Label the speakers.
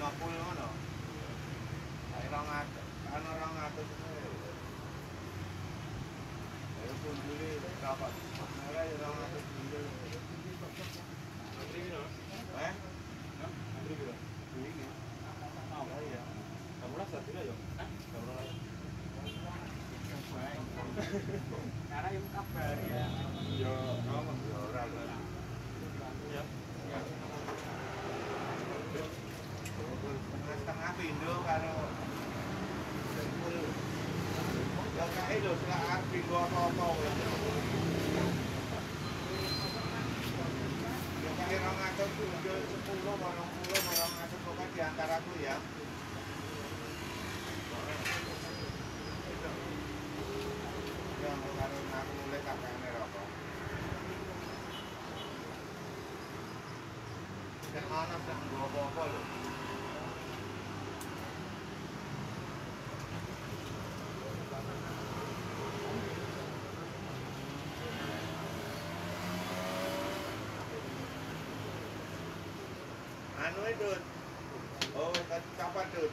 Speaker 1: 50 ngono. Ae 200, ana 200 ngono. Ayo punjuli dapat. Ora ya 200 punjul. Antri piro? Antri piro? Ini. Oh iya. Kamu lah satu ya? Hah? Kamu lah. Karena yang kabar ya. Yo, ngomong yo ora lho. Ya. Setengah pindho karo sepul. Ya kae lho selak arep pindho apa-apa kowe. Ya kae 200 pindho 10 marang 10 marang 200 kok di antaraku ya. Ya karo aku mulai kakane rokok. Nek ana sak apa-apa lho. Anu itu. Oh, kapan Dut?